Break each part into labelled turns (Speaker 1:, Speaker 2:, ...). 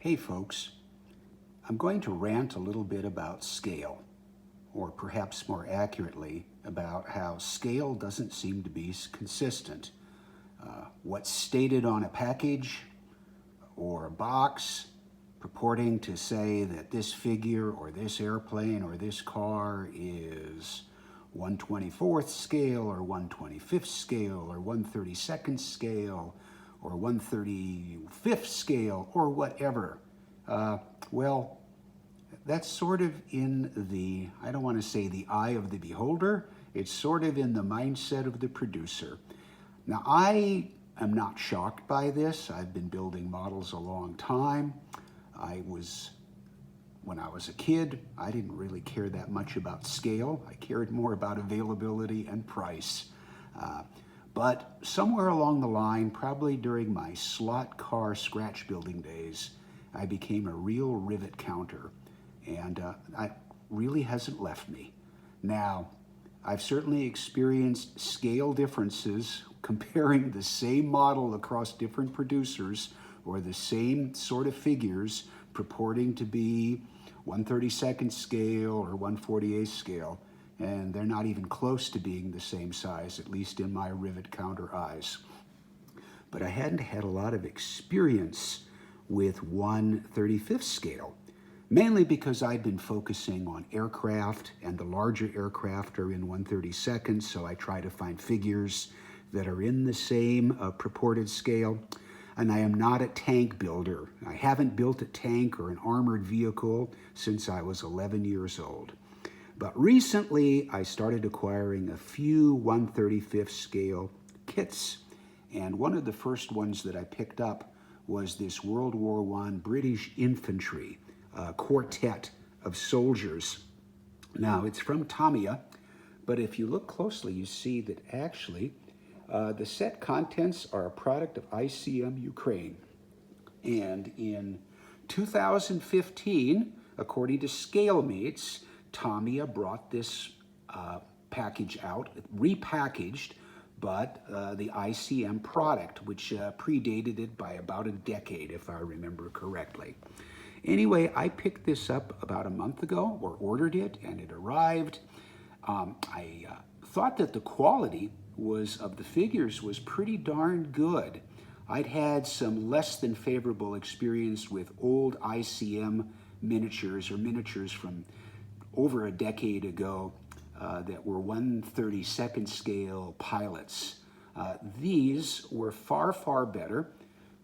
Speaker 1: Hey folks, I'm going to rant a little bit about scale, or perhaps more accurately, about how scale doesn't seem to be consistent. What's stated on a package or a box purporting to say that this figure or this airplane or this car is 1/24th scale or 1/25th scale or 1/32nd scale or 1/35th scale or whatever. Well, that's sort of in the, I don't want to say the eye of the beholder, it's sort of in the mindset of the producer. Now, I am not shocked by this. I've been building models a long time. When I was a kid, I didn't really care that much about scale. I cared more about availability and price. But somewhere along the line, probably during my slot car scratch building days, I became a real rivet counter, and it really hasn't left me. Now, I've certainly experienced scale differences comparing the same model across different producers or the same sort of figures purporting to be 1/32nd scale or 1/48th scale, and they're not even close to being the same size, at least in my rivet counter eyes. But I hadn't had a lot of experience with 1/35th scale, mainly because I'd been focusing on aircraft, and the larger aircraft are in 1/32nd, so I try to find figures that are in the same purported scale. And I am not a tank builder. I haven't built a tank or an armored vehicle since I was 11 years old. But recently, I started acquiring a few 1/35th scale kits. And one of the first ones that I picked up was this World War I British infantry quartet of soldiers. Now, it's from Tamiya, but if you look closely, you see that actually the set contents are a product of ICM Ukraine. And in 2015, according to ScaleMates, Tomiya brought this package out, repackaged, but the ICM product, which predated it by about a decade, if I remember correctly. Anyway, I picked this up about a month ago, or ordered it, and it arrived. I thought that the quality of the figures was pretty darn good. I'd had some less than favorable experience with old ICM miniatures, or miniatures from over a decade ago that were 1/32nd scale pilots. These were far, far better,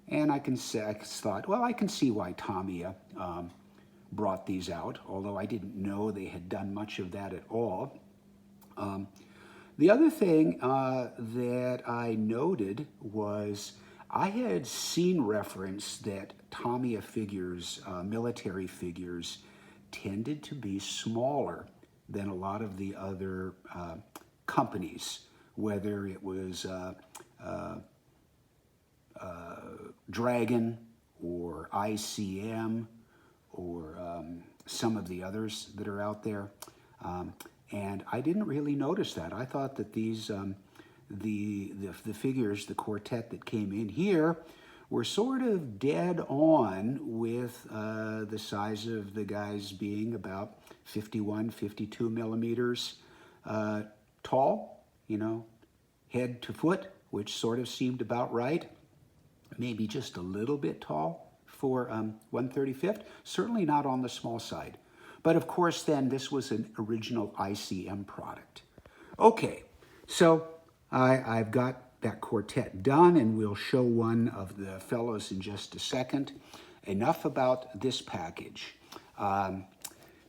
Speaker 1: and I thought, well, I can see why Tomiya brought these out, although I didn't know they had done much of that at all. The other thing that I noted was I had seen reference that Tomiya figures, military figures, tended to be smaller than a lot of the other companies, whether it was Dragon or ICM or some of the others that are out there. And I didn't really notice that. I thought that these, the figures, the quartet that came in here, were sort of dead on with the size of the guys being about 51, 52 millimeters tall, you know, head to foot, which sort of seemed about right. Maybe just a little bit tall for 1/35th, certainly not on the small side. But of course, then, this was an original ICM product. Okay, so I've got that quartet done, and we'll show one of the fellows in just a second. Enough about this package.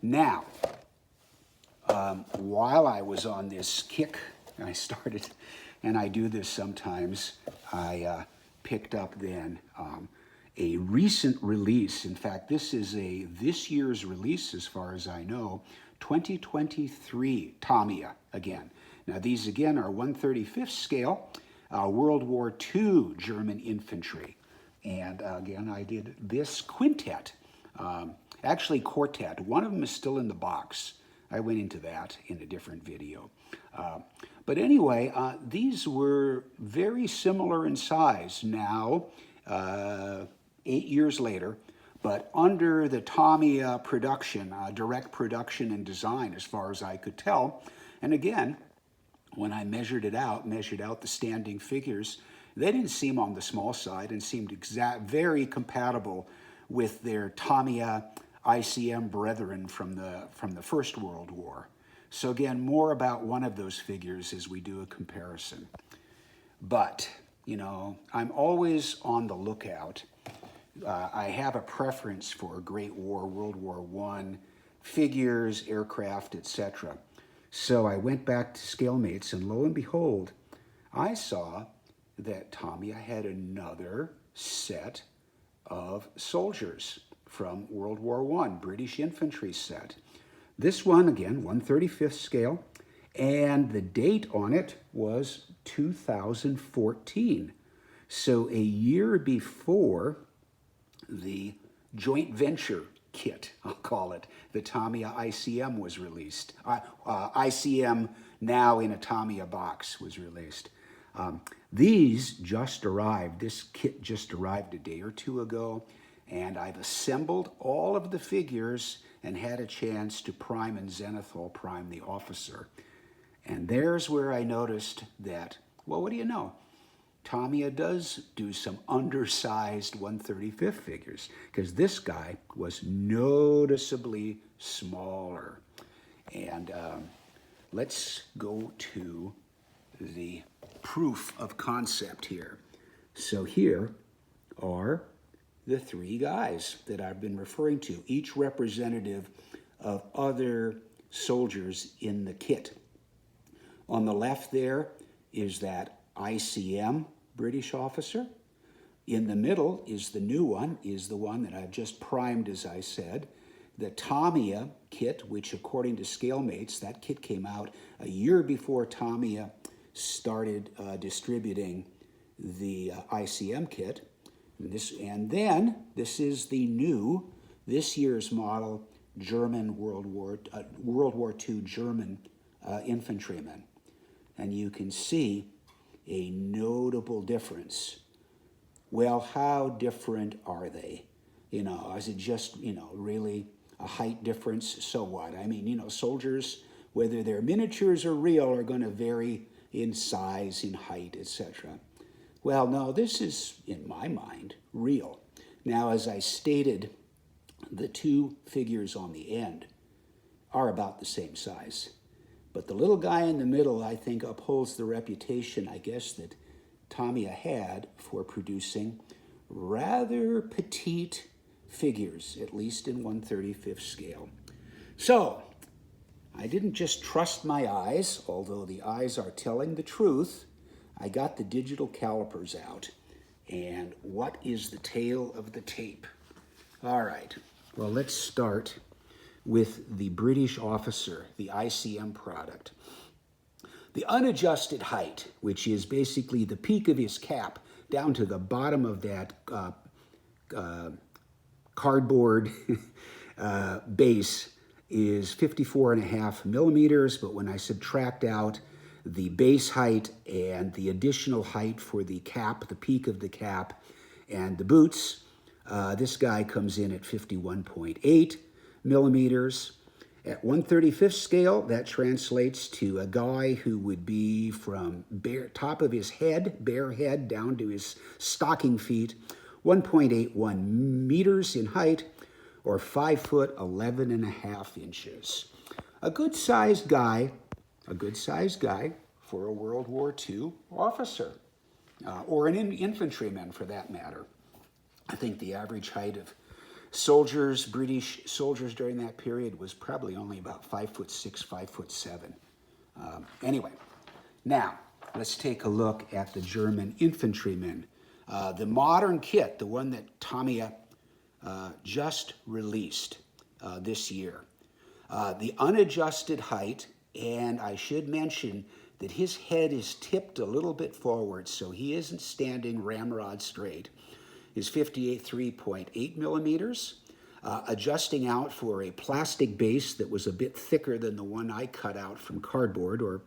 Speaker 1: Now, while I was on this kick, I started, and I do this sometimes, I picked up then a recent release. In fact, this is this year's release, as far as I know, 2023 Tomiya again. Now, these again are 1/35th scale, World War II German infantry. And again, I did this quintet, actually quartet. One of them is still in the box. I went into that in a different video. But anyway, these were very similar in size now, 8 years later, but under the Tamiya production, direct production and design as far as I could tell. And again, when I measured out the standing figures, they didn't seem on the small side and seemed very compatible with their Tamiya ICM brethren from the First World War. So again, more about one of those figures as we do a comparison. But, you know, I'm always on the lookout. I have a preference for Great War, World War I, figures, aircraft, etc. So I went back to ScaleMates, and lo and behold, I saw that Tamiya had another set of soldiers from World War I, British infantry set. This one, again, 1/35th scale, and the date on it was 2014. So a year before the joint venture kit, I'll call it, the Tamiya ICM was released. ICM now in a Tamiya box was released. These just arrived, this kit just arrived a day or two ago, and I've assembled all of the figures and had a chance to prime and zenithal prime the officer. And there's where I noticed that, well, what do you know? Tamiya does do some undersized 1/35th figures, because this guy was noticeably smaller. And let's go to the proof of concept here. So here are the three guys that I've been referring to, each representative of other soldiers in the kit. On the left there is that ICM British officer. In the middle is the new one, is the one that I've just primed, as I said. The Tamiya kit, which according to ScaleMates, that kit came out a year before Tamiya started distributing the ICM kit. And then this is the new, this year's model, German World War II German infantrymen. And you can see a notable difference. Well, how different are they? You know, is it just, you know, really a height difference? So what? I mean, you know, soldiers, whether they're miniatures or real, are going to vary in size, in height, etc. Well, no, this is, in my mind, real. Now, as I stated, the two figures on the end are about the same size. But the little guy in the middle, I think, upholds the reputation, I guess, that Tamiya had for producing rather petite figures, at least in 1/35th scale. So, I didn't just trust my eyes, although the eyes are telling the truth. I got the digital calipers out. And what is the tale of the tape? All right, well, let's start with the British officer, the ICM product. The unadjusted height, which is basically the peak of his cap down to the bottom of that cardboard base, is 54.5 millimeters, but when I subtract out the base height and the additional height for the cap, the peak of the cap, and the boots, this guy comes in at 51.8 millimeters. At 1/35th scale, that translates to a guy who would be from top of his head, bare head, down to his stocking feet, 1.81 meters in height, or 5 foot 11.5 inches. A good-sized guy for a World War II officer, or an infantryman for that matter. I think the average height of soldiers, British soldiers during that period, was probably only about 5'6", 5'7". Anyway, now let's take a look at the German infantrymen. The modern kit, the one that Tamiya just released this year. The unadjusted height, and I should mention that his head is tipped a little bit forward, so he isn't standing ramrod straight, is 58.3 millimeters. Adjusting out for a plastic base that was a bit thicker than the one I cut out from cardboard or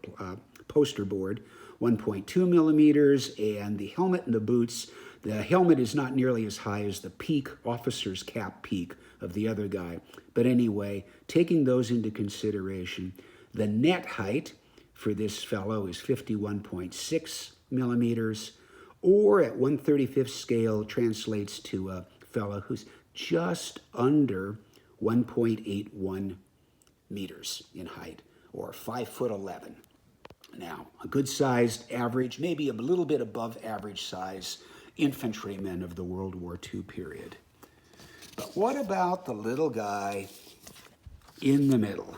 Speaker 1: poster board, 1.2 millimeters, and the helmet and the boots The helmet is not nearly as high as the peak, officer's cap peak of the other guy. But anyway, taking those into consideration, the net height for this fellow is 51.6 millimeters, or at 1/35th scale translates to a fellow who's just under 1.81 meters in height, or 5'11". Now, a good-sized average, maybe a little bit above average size infantryman of the World War II period. But what about the little guy in the middle?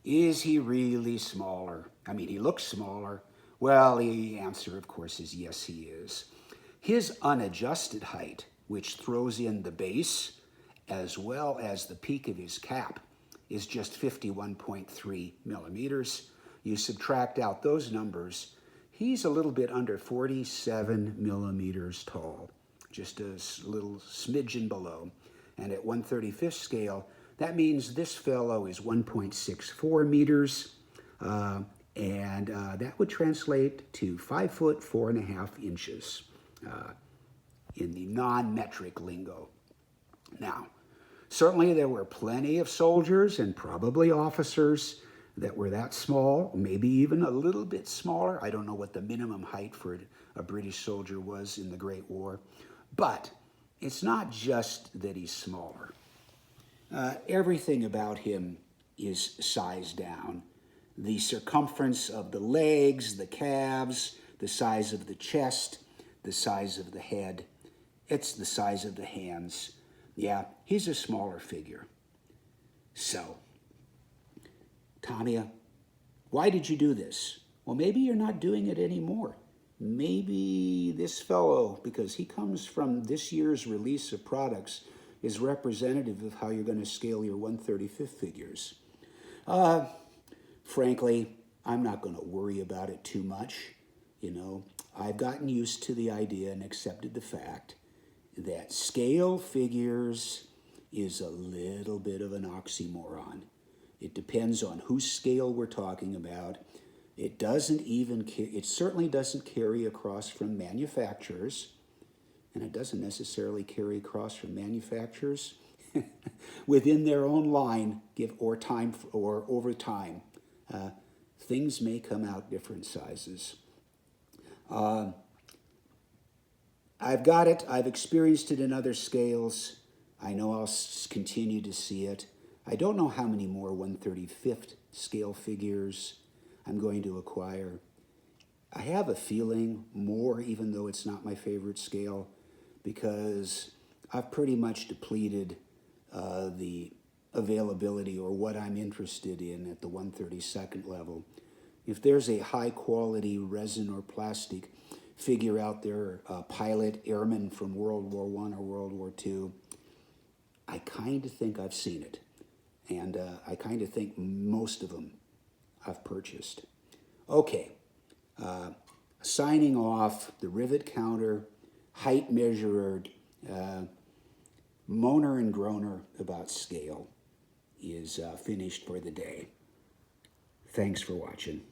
Speaker 1: Is he really smaller? I mean, he looks smaller. Well, the answer, of course, is yes, he is. His unadjusted height, which throws in the base as well as the peak of his cap, is just 51.3 millimeters. You subtract out those numbers, he's a little bit under 47 millimeters tall, just a little smidgen below. And at 1/35th scale, that means this fellow is 1.64 meters, and that would translate to 5 foot 4.5 inches in the non-metric lingo. Now, certainly there were plenty of soldiers and probably officers that were that small, maybe even a little bit smaller. I don't know what the minimum height for a British soldier was in the Great War, but it's not just that he's smaller. Everything about him is sized down. The circumference of the legs, the calves, the size of the chest, the size of the head. It's the size of the hands. Yeah, he's a smaller figure. So, Tamiya, why did you do this? Well, maybe you're not doing it anymore. Maybe this fellow, because he comes from this year's release of products, is representative of how you're going to scale your 1/35th figures. Frankly, I'm not going to worry about it too much. You know, I've gotten used to the idea and accepted the fact that scale figures is a little bit of an oxymoron. It depends on whose scale we're talking about. It certainly doesn't carry across from manufacturers, and it doesn't necessarily carry across from manufacturers within their own line, over time. Things may come out different sizes. I've got it. I've experienced it in other scales. I know I'll continue to see it. I don't know how many more 1/35th scale figures I'm going to acquire. I have a feeling more, even though it's not my favorite scale, because I've pretty much depleted the availability or what I'm interested in at the 1/32nd level. If there's a high quality resin or plastic figure out there, a pilot, airman from World War I or World War II, I kind of think I've seen it. And I kind of think most of them I've purchased. Okay, signing off, the rivet counter, height measurer, moaner and groaner about scale is finished for the day. Thanks for watching.